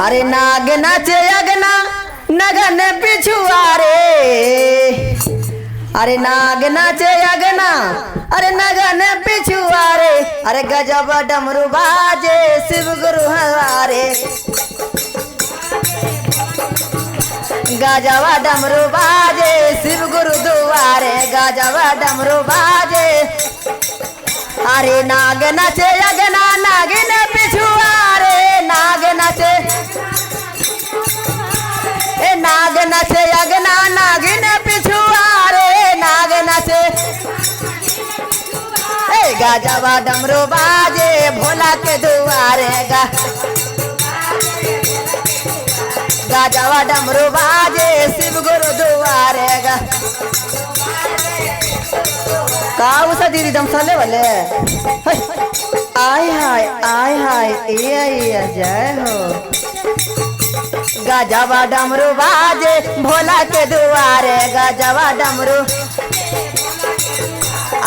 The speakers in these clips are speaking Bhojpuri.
अरे नाग नाचे अगना नगन पिछुआरे। अरे नाग नाचे अगना अरे नगन पिछुआरे। अरे गजब डमरू बाजे शिव गुरु हवारे। गजब डमरू बाजे शिव गुरु दुआरे। गजब डमरू बाजे। अरे नाग नाचे अगना नागिन पिछुआरे। नाग नाचे नाग नाचे अगना नागिन पिछुआरे। नाग नाचे गजबा डमरू बाजे भोला के दुआरे। गजबा डमरू बाजे शिव गुरु दुआरे। काऊ सा दीदी दम साले वाले आय हाय ये जय हो। गजबा डमरू बाजे भोला के दुआरे। गजबा डमरू।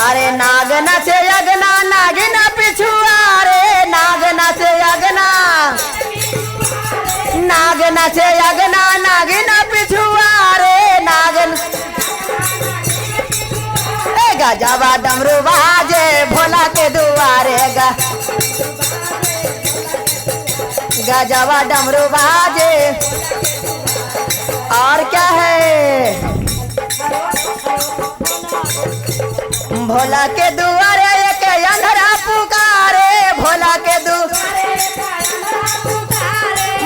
अरे नाग नाचे अगना नागिन पिछुआरे। नाग नाचे अगना नाग नाचे अगना नागिन पिछुआरे। नागन गजबा डमरू बाजे भोला के दुआरे। गजबा डमरू बाजे। और क्या है भोला के दुआरे एक अंधरा पुकारे। भोला के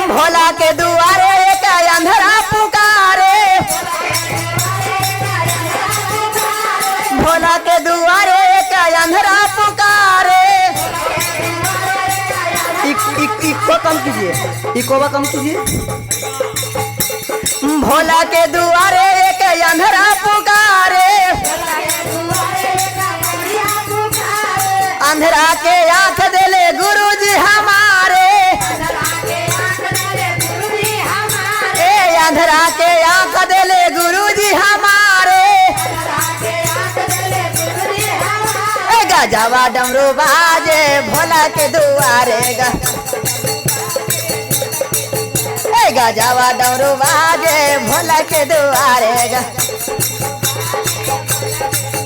भोला के दुआरे एक अंधरा पुकारे। भोला के दुआरे एक अंधरा पुकारे। इको कम कीजिए, इको कम कीजिए। भोला के दुआरे एक अंधरा पुकारे। अंधरा के आंख देले गुरुजी हमारे। अंधरा के आंख देले गुरुजी हमारे। गजबा डमरू बाजे भोला के दुआरे। गजबा डमरू बाजे भोला के दुआरे।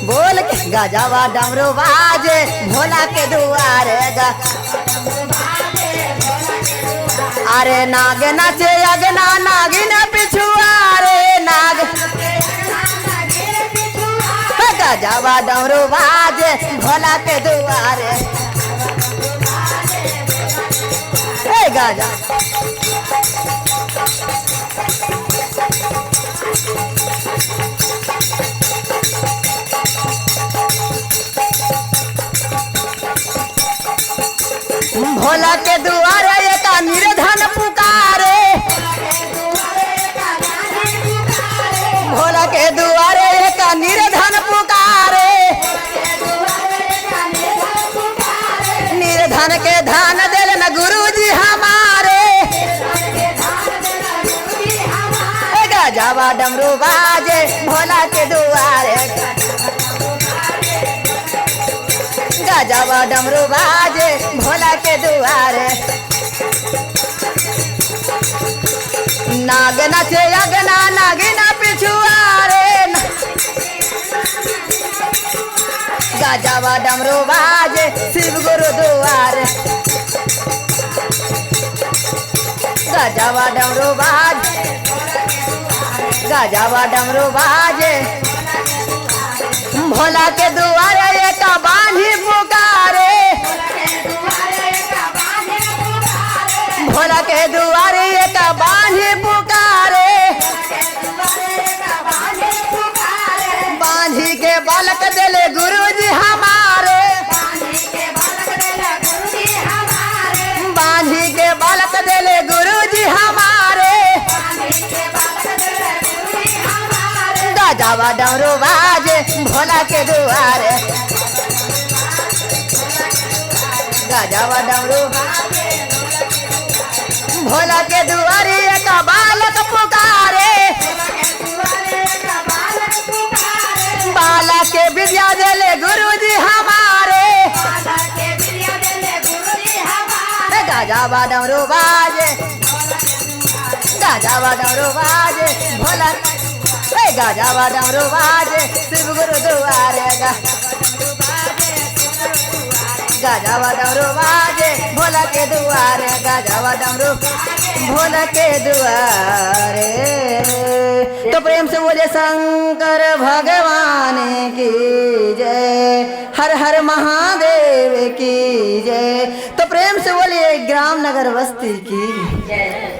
बोल के गजबा डमरू बाजे भोला के दुआरे। अरे नाग नाचे अगना नागिन पिछुआरे। नाग गजबा डमरू बाजे भोला के दुआरे। गजबा भोला के दुआरे एक निर्धन पुकारे। भोला के दुआरे एक निर्धन पुकारे। निर्धन के धान दिल न गुरुजी हमारे। गजबा डमरू बाजे भोला के दुआरे। गजबा डमरू बाजे भोला के दुआरे। नाग नाचे अगना नागिन पिछुआरे। गजबा डमरू बाजे शिव गुरु दुआरे। गजबा डमरू बाजे। गजबा डमरू बाजे भोला के दुआरे एक बांधी पुकारे। भोला के दुआरे एक बांधी पुकारे। बांधी के बालक दिले गुरुजी हमारे। बांधी के बालक दिले गुरुजी हमारे। गजबा डमरू बाजे भोला के दुआरे। गजबा डमरू भोला के दुआरे एक बालक पुकारे। बालक के विद्या दिले गुरुजी हमारे। गजबा डमरू बाजे गाजावा डमरू बाजे भोला गाजावा डमरू बाजे शिव गुरु दुआरे गाजावा डमरू बाजे भोला के दुआरे गाजावा डमरू भोला के दुआरे। तो प्रेम से बोले शंकर भगवान की जय, हर हर महादेव की जय। तो प्रेम से बोलिए ग्राम नगर बस्ती की जय।